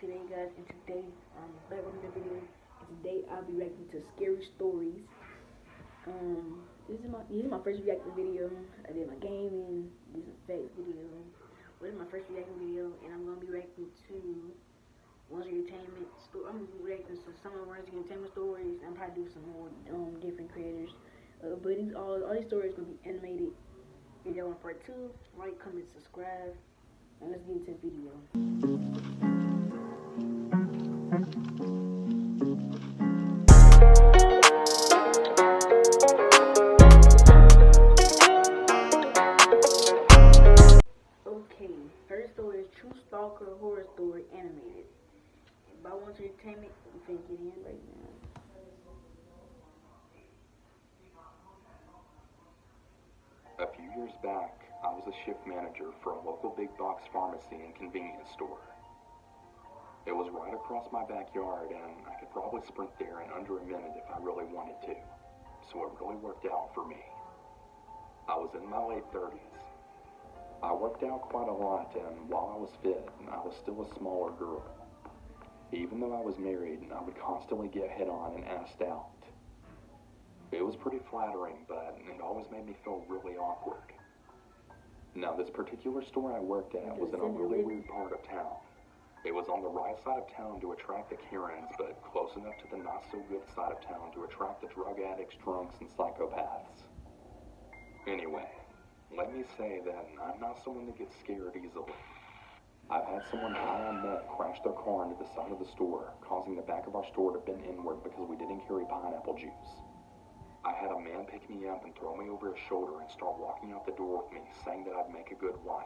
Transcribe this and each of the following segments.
today, guys, and today I'm back on the video. And today I'll be reacting to scary stories. This is my first reacting video. I did my gaming, this is a facts video. But this is my first reacting video, and I'm gonna be reacting to One's Entertainment. I'm gonna be reacting to some of One's Entertainment stories. I'm probably do some more different creators. But all these stories gonna be animated. If y'all want part 2, like, comment, subscribe, and let's get into the video. Okay, first story is True Stalker Horror Story Animated. By One's Entertainment, we finna get in right now. A few years back, I was a shift manager for a local big box pharmacy and convenience store. It was right across my backyard, and I could probably sprint there in under a minute if I really wanted to, so it really worked out for me. I was in my late 30s. I worked out quite a lot, and while I was fit, I was still a smaller girl. Even though I was married, I would constantly get hit on and asked out. It was pretty flattering, but it always made me feel really awkward. Now, this particular store I worked at was in a really weird part of town. It was on the right side of town to attract the Karens, but close enough to the not-so-good side of town to attract the drug addicts, drunks, and psychopaths. Anyway, let me say that I'm not someone that gets scared easily. I've had someone high on meth crash their car into the side of the store, causing the back of our store to bend inward because we didn't carry pineapple juice. I had a man pick me up and throw me over his shoulder and start walking out the door with me, saying that I'd make a good wife.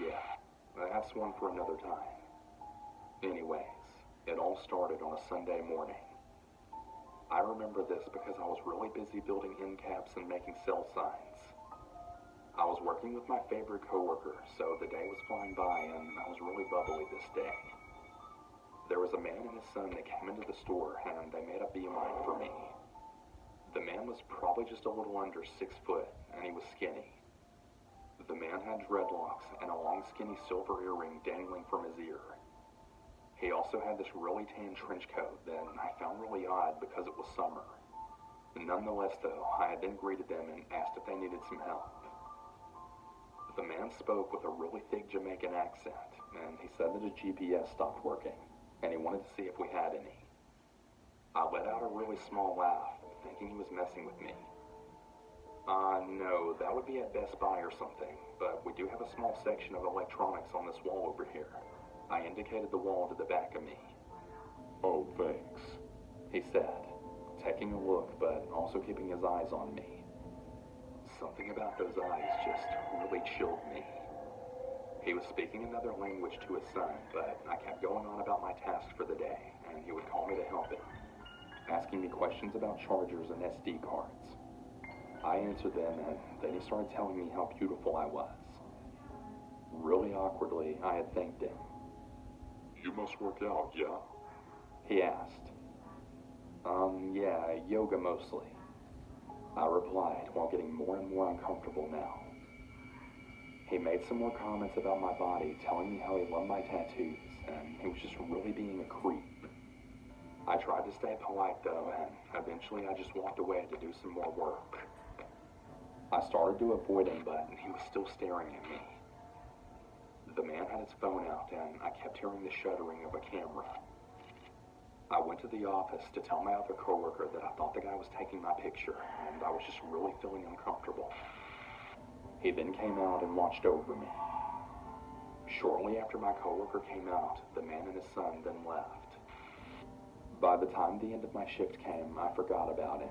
Yeah, that's one for another time. Anyways, it all started on a Sunday morning. I remember this because I was really busy building end caps and making sell signs. I was working with my favorite coworker, so the day was flying by and I was really bubbly this day. There was a man and his son that came into the store and they made a beeline for me. The man was probably just a little under 6 foot, and he was skinny. The man had dreadlocks and a long skinny silver earring dangling from his ear. He also had this really tan trench coat that I found really odd because it was summer. Nonetheless though, I had then greeted them and asked if they needed some help. The man spoke with a really thick Jamaican accent, and he said that his GPS stopped working, and he wanted to see if we had any. I let out a really small laugh, thinking he was messing with me. No, that would be at Best Buy or something, but we do have a small section of electronics on this wall over here. I indicated the wall to the back of me. Oh, thanks, he said, taking a look, but also keeping his eyes on me. Something about those eyes just really chilled me. He was speaking another language to his son, but I kept going on about my task for the day, and he would call me to help him, asking me questions about chargers and SD cards. I answered them, and then he started telling me how beautiful I was. Really awkwardly, I had thanked him. You must work out, yeah? He asked. Yeah, yoga mostly, I replied, while getting more and more uncomfortable now. He made some more comments about my body, telling me how he loved my tattoos, and he was just really being a creep. I tried to stay polite though, and eventually I just walked away to do some more work. I started to avoid him, but he was still staring at me. The man had his phone out, and I kept hearing the shuddering of a camera. I went to the office to tell my other coworker that I thought the guy was taking my picture, and I was just really feeling uncomfortable. He then came out and watched over me. Shortly after my coworker came out, the man and his son then left. By the time the end of my shift came, I forgot about him.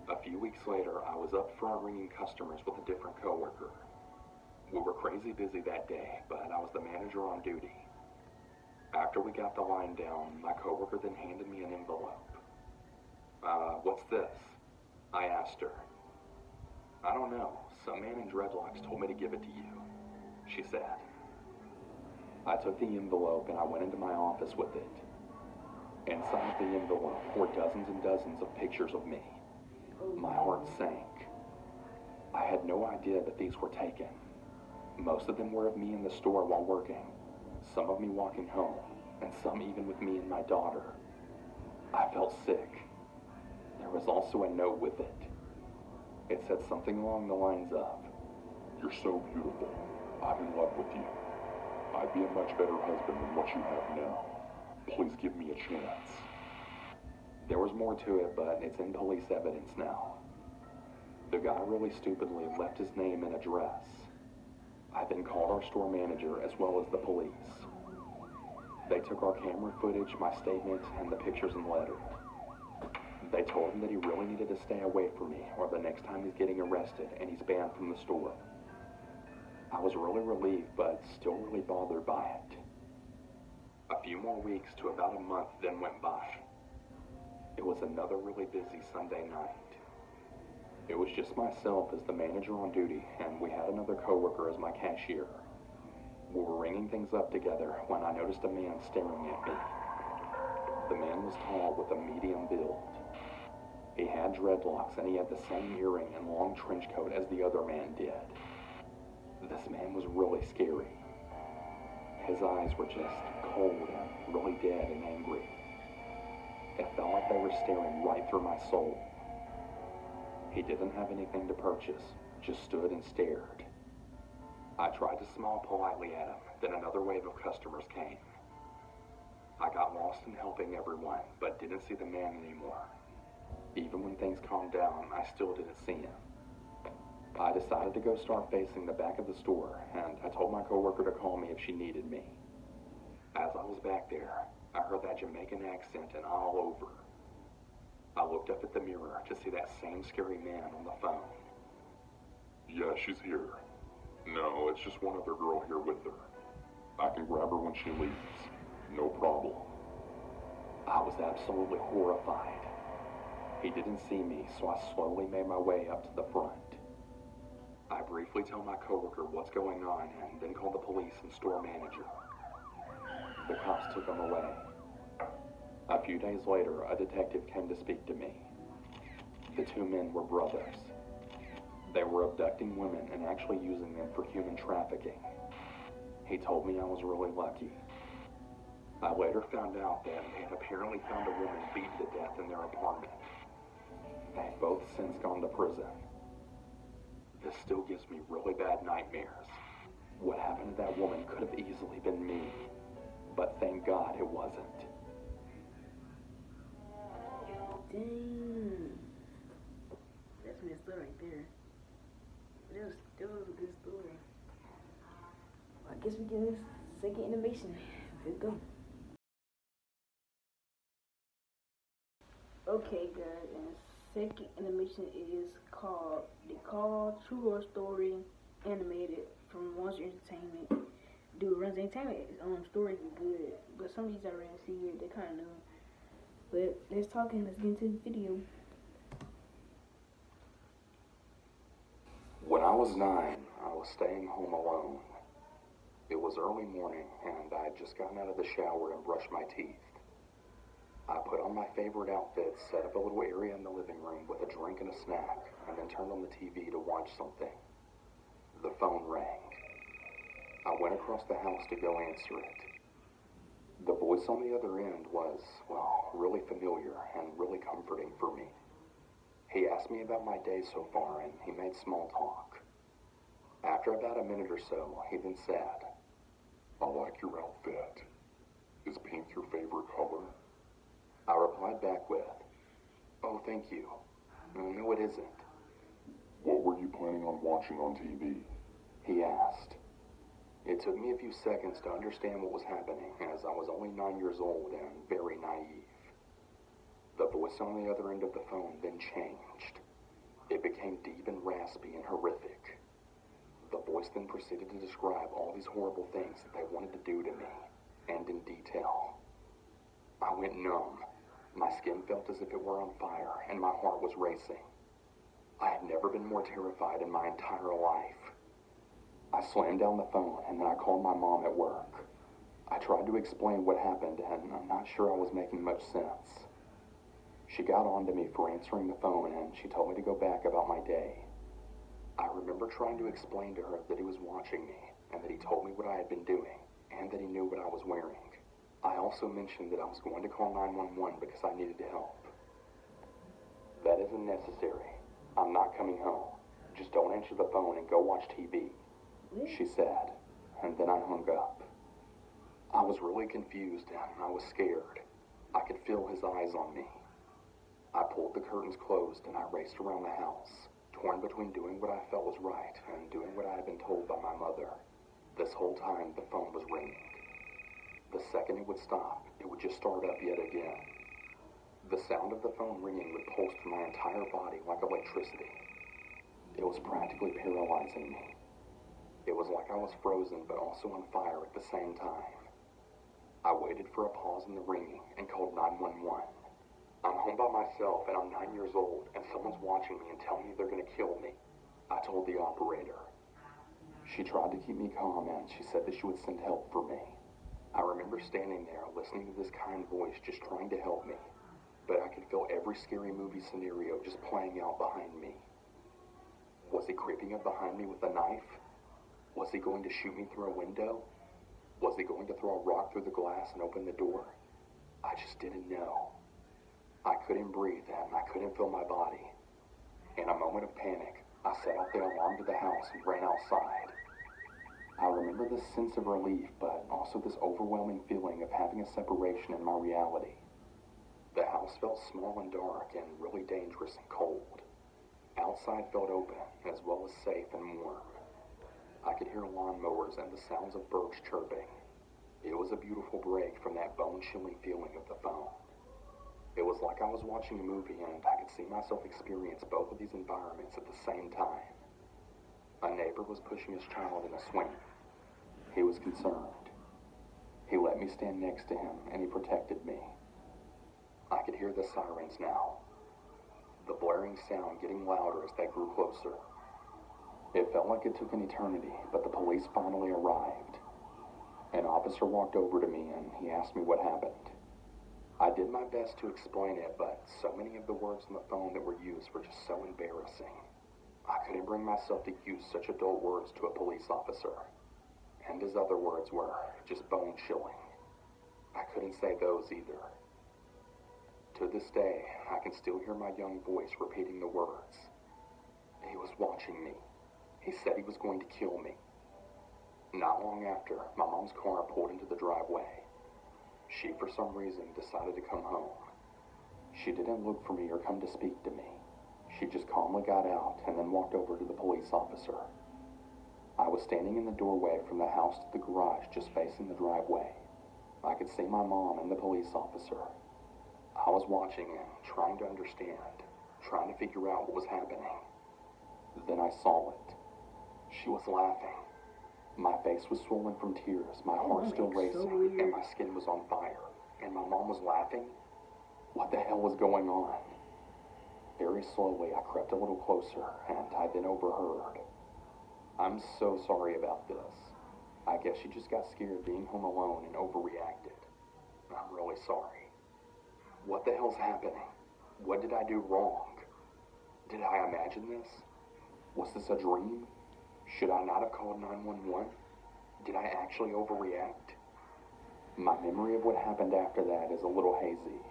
A few weeks later, I was up front ringing customers with a different coworker. We were crazy busy that day, but I was the manager on duty. After we got the line down, my coworker then handed me an envelope. What's this? I asked her. I don't know. Some man in dreadlocks told me to give it to you, she said. I took the envelope and I went into my office with it. Inside the envelope were dozens and dozens of pictures of me. My heart sank. I had no idea that these were taken. Most of them were of me in the store while working. some of me walking home, and some even with me and my daughter. I felt sick. There was also a note with it. It said something along the lines of, "You're so beautiful. I'm in love with you. I'd be a much better husband than what you have now. Please give me a chance." There was more to it, but it's in police evidence now. The guy really stupidly left his name and address. I then called our store manager as well as the police. They took our camera footage, my statement, and the pictures and letter. They told him that he really needed to stay away from me, or the next time he's getting arrested and he's banned from the store. I was really relieved, but still really bothered by it. A few more weeks to about a month then went by. It was another really busy Sunday night. It was just myself as the manager on duty, and we had another coworker as my cashier. We were ringing things up together when I noticed a man staring at me. The man was tall with a medium build. He had dreadlocks and he had the same earring and long trench coat as the other man did. This man was really scary. His eyes were just cold and really dead and angry. It felt like they were staring right through my soul. He didn't have anything to purchase, just stood and stared. I tried to smile politely at him, then another wave of customers came. I got lost in helping everyone, but didn't see the man anymore. Even when things calmed down, I still didn't see him. I decided to go start facing the back of the store, and I told my coworker to call me if she needed me. As I was back there, I heard that Jamaican accent and all over. I looked up at the mirror to see that same scary man on the phone. "Yeah, she's here. No, it's just one other girl here with her. I can grab her when she leaves. No problem." I was absolutely horrified. He didn't see me, so I slowly made my way up to the front. I briefly tell my coworker what's going on and then call the police and store manager. The cops took him away. A few days later, a detective came to speak to me. The two men were brothers. They were abducting women and actually using them for human trafficking. He told me I was really lucky. I later found out that they had apparently found a woman beaten to death in their apartment. They've both since gone to prison. This still gives me really bad nightmares. What happened to that woman could have easily been me, but thank God it wasn't. Dang. That's messed up right there. That was a good story. Well, I guess we get this second animation. Let's go. Okay, guys, and the second animation is called The Call True Horror Story Animated from Monster Entertainment. Dude, Runs Entertainment stories are good, but some of these I already see it, they kind of new. But let's talk and let's get into the video. When I was 9, I was staying home alone. It was early morning, and I had just gotten out of the shower and brushed my teeth. I put on my favorite outfit, set up a little area in the living room with a drink and a snack, and then turned on the TV to watch something. The phone rang. I went across the house to go answer it. The voice on the other end was, well, really familiar and really comforting for me. He asked me about my day so far, and he made small talk. After about a minute or so, he then said, "I like your outfit. Is pink your favorite color?" I replied back with, "Oh, thank you. No, it isn't." "What were you planning on watching on TV?" he asked. It took me a few seconds to understand what was happening, as I was only 9 years old and very naive. The voice on the other end of the phone then changed. It became deep and raspy and horrific. The voice then proceeded to describe all these horrible things that they wanted to do to me, and in detail. I went numb. My skin felt as if it were on fire, and my heart was racing. I had never been more terrified in my entire life. I slammed down the phone, and then I called my mom at work. I tried to explain what happened, and I'm not sure I was making much sense. She got on to me for answering the phone, and she told me to go back about my day. I remember trying to explain to her that he was watching me, and that he told me what I had been doing, and that he knew what I was wearing. I also mentioned that I was going to call 911 because I needed help. That isn't necessary. I'm not coming home. Just don't answer the phone and go watch TV, she said, and then I hung up. I was really confused and I was scared. I could feel his eyes on me. I pulled the curtains closed and I raced around the house, torn between doing what I felt was right and doing what I had been told by my mother. This whole time, the phone was ringing. The second it would stop, it would just start up yet again. The sound of the phone ringing would pulse through my entire body like electricity. It was practically paralyzing me. It was like I was frozen but also on fire at the same time. I waited for a pause in the ringing and called 911. I'm home by myself and I'm 9 years old and someone's watching me and telling me they're going to kill me, I told the operator. She tried to keep me calm and she said that she would send help for me. I remember standing there listening to this kind voice just trying to help me, but I could feel every scary movie scenario just playing out behind me. Was he creeping up behind me with a knife? Was he going to shoot me through a window? Was he going to throw a rock through the glass and open the door? I just didn't know. I couldn't breathe and I couldn't feel my body. In a moment of panic, I set off the alarm to the house and ran outside. I remember this sense of relief, but also this overwhelming feeling of having a separation in my reality. The house felt small and dark and really dangerous and cold. Outside felt open, as well as safe and warm. I could hear lawnmowers and the sounds of birds chirping. It was a beautiful break from that bone-chilling feeling of the phone. It was like I was watching a movie and I could see myself experience both of these environments at the same time. A neighbor was pushing his child in a swing. He was concerned. He let me stand next to him and he protected me. I could hear the sirens now, the blaring sound getting louder as they grew closer. It felt like it took an eternity, but the police finally arrived. An officer walked over to me and he asked me what happened. I did my best to explain it, but so many of the words on the phone that were used were just so embarrassing. I couldn't bring myself to use such adult words to a police officer. And his other words were just bone-chilling. I couldn't say those either. To this day, I can still hear my young voice repeating the words. He was watching me. He said he was going to kill me. Not long after, my mom's car pulled into the driveway. She, for some reason, decided to come home. She didn't look for me or come to speak to me. She just calmly got out and then walked over to the police officer. I was standing in the doorway from the house to the garage, just facing the driveway. I could see my mom and the police officer. I was watching and trying to understand, trying to figure out what was happening. Then I saw it. She was laughing. My face was swollen from tears, my heart still racing, and my skin was on fire. And my mom was laughing? What the hell was going on? Very slowly, I crept a little closer, and I then overheard. I'm so sorry about this. I guess she just got scared being home alone and overreacted. I'm really sorry. What the hell's happening? What did I do wrong? Did I imagine this? Was this a dream? Should I not have called 911? Did I actually overreact? My memory of what happened after that is a little hazy.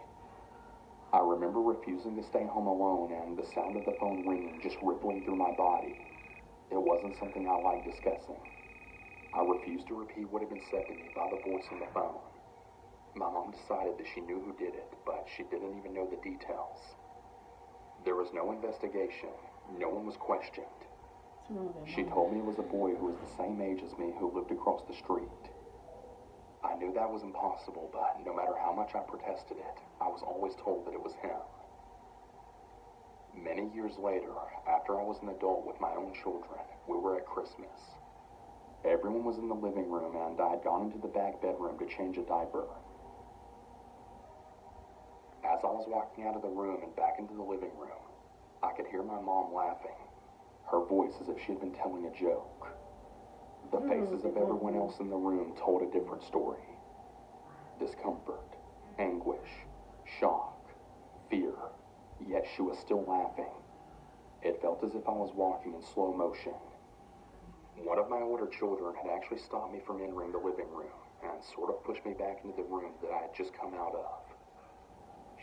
I remember refusing to stay home alone and the sound of the phone ringing just rippling through my body. It wasn't something I liked discussing. I refused to repeat what had been said to me by the voice on the phone. My mom decided that she knew who did it, but she didn't even know the details. There was no investigation. No one was questioned. She told me it was a boy who was the same age as me who lived across the street. I knew that was impossible, but no matter how much I protested it, I was always told that it was him. Many years later, after I was an adult with my own children, we were at Christmas. Everyone was in the living room and I had gone into the back bedroom to change a diaper. As I was walking out of the room and back into the living room, I could hear my mom laughing. Her voice as if she had been telling a joke. The faces of everyone else in the room told a different story. Discomfort, anguish, shock, fear, yet she was still laughing. It felt as if I was walking in slow motion. One of my older children had actually stopped me from entering the living room, and sort of pushed me back into the room that I had just come out of.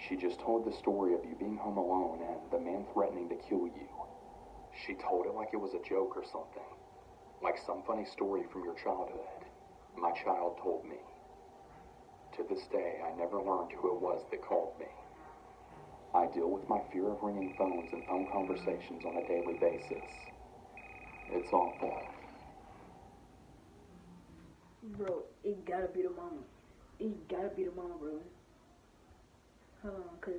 She just told the story of you being home alone and the man threatening to kill you. She told it like it was a joke or something, like some funny story from your childhood. My child told me. To this day, I never learned who it was that called me. I deal with my fear of ringing phones and phone conversations on a daily basis. It's awful. Bro, it gotta be the mama. It gotta be the mama, bro. Hold on, cause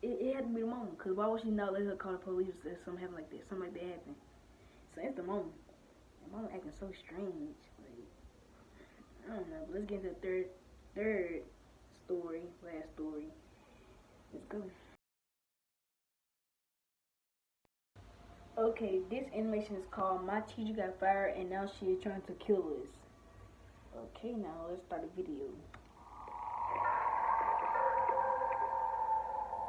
it had to be the mama. Cause why would she not let her call the police if something happened like that? Something like that happened. So it's the mama. The mama acting so strange. Like, I don't know. But let's get into the third story, last story. Let's go. Okay, this animation is called My Teacher Got Fired and Now She is Trying to Kill Us. Okay, now let's start the video.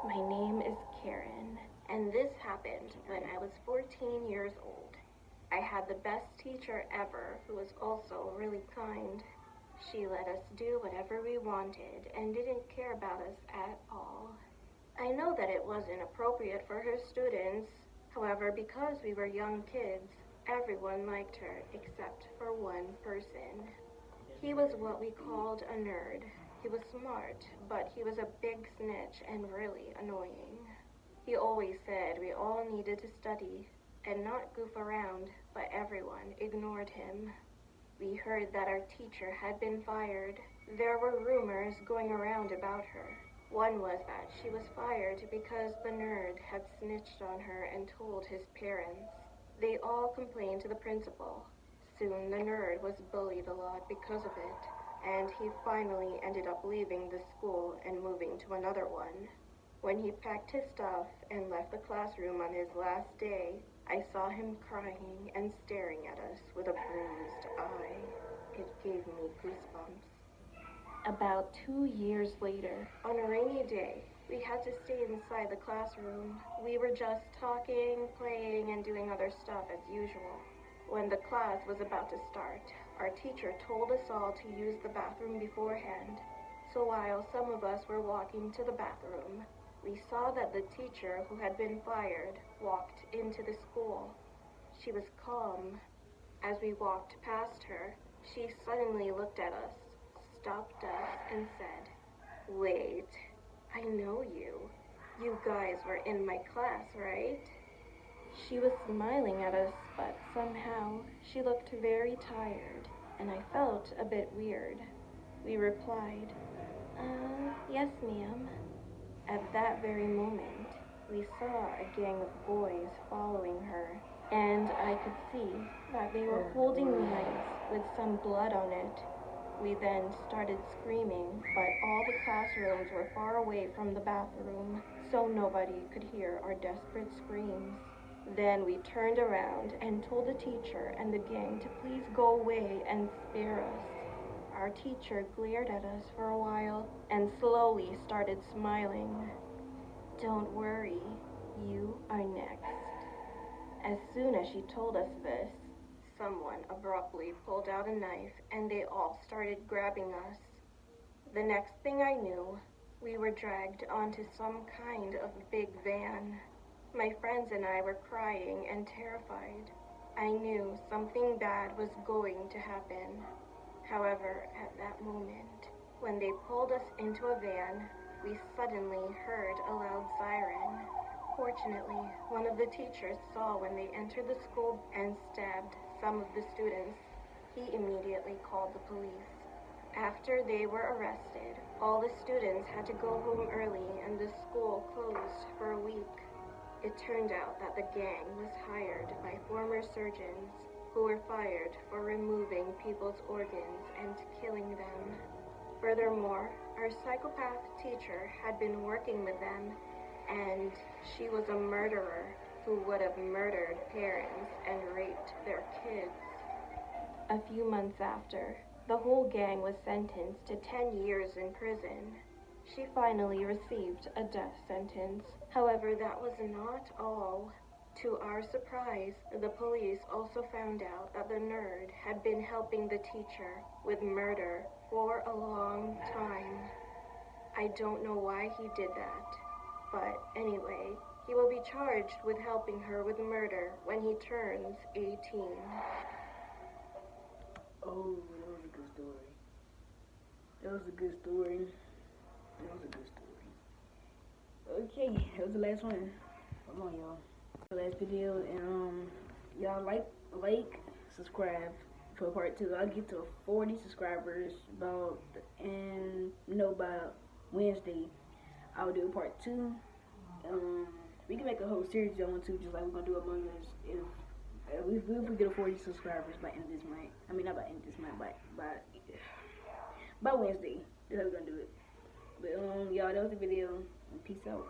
My name is Karen, and this happened when I was 14 years old. I had the best teacher ever who was also really kind. She let us do whatever we wanted and didn't care about us at all. I know that it wasn't appropriate for her students. However, because we were young kids, everyone liked her except for one person. He was what we called a nerd. He was smart, but he was a big snitch and really annoying. He always said we all needed to study and not goof around, but everyone ignored him. We heard that our teacher had been fired. There were rumors going around about her. One was that she was fired because the nerd had snitched on her and told his parents. They all complained to the principal. Soon the nerd was bullied a lot because of it, and he finally ended up leaving the school and moving to another one. When he packed his stuff and left the classroom on his last day, I saw him crying and staring at us with a bruised eye. It gave me goosebumps. About 2 years later, on a rainy day, we had to stay inside the classroom. We were just talking, playing, and doing other stuff as usual. When the class was about to start, our teacher told us all to use the bathroom beforehand. So while some of us were walking to the bathroom, we saw that the teacher who had been fired walked into the school. She was calm. As we walked past her, she suddenly looked at us, stopped us, and said, "Wait, I know you. You guys were in my class, right?" She was smiling at us, but somehow she looked very tired, and I felt a bit weird. We replied, "Yes, ma'am." At that very moment, we saw a gang of boys following her, and I could see that they were holding knives with some blood on it. We then started screaming, but all the classrooms were far away from the bathroom, so nobody could hear our desperate screams. Then we turned around and told the teacher and the gang to please go away and spare us. Our teacher glared at us for a while and slowly started smiling. "Don't worry, you are next." As soon as she told us this, someone abruptly pulled out a knife and they all started grabbing us. The next thing I knew, we were dragged onto some kind of big van. My friends and I were crying and terrified. I knew something bad was going to happen. However, at that moment, when they pulled us into a van, we suddenly heard a loud siren. Fortunately, one of the teachers saw when they entered the school and stabbed some of the students. He immediately called the police. After they were arrested, all the students had to go home early and the school closed for a week. It turned out that the gang was hired by former surgeons who were fired for removing people's organs and killing them. Furthermore, our psychopath teacher had been working with them, and she was a murderer who would have murdered parents and raped their kids. A few months after, the whole gang was sentenced to 10 years in prison. She finally received a death sentence. However, that was not all. To our surprise, the police also found out that the nerd had been helping the teacher with murder for a long time. I don't know why he did that, but anyway, he will be charged with helping her with murder when he turns 18. Oh, that was a good story. That was a good story. That was a good story. Okay, that was the last one. Come on, y'all. The last video, and y'all like, subscribe for part 2. I'll get to 40 subscribers by Wednesday. I'll do part 2. We can make a whole series y'all want to, just like we're gonna do Among Us. If we get a 40 subscribers by end of this month. I mean, not by end of this month, by Wednesday. That's how we're gonna do it. But y'all, that was the video. Peace out.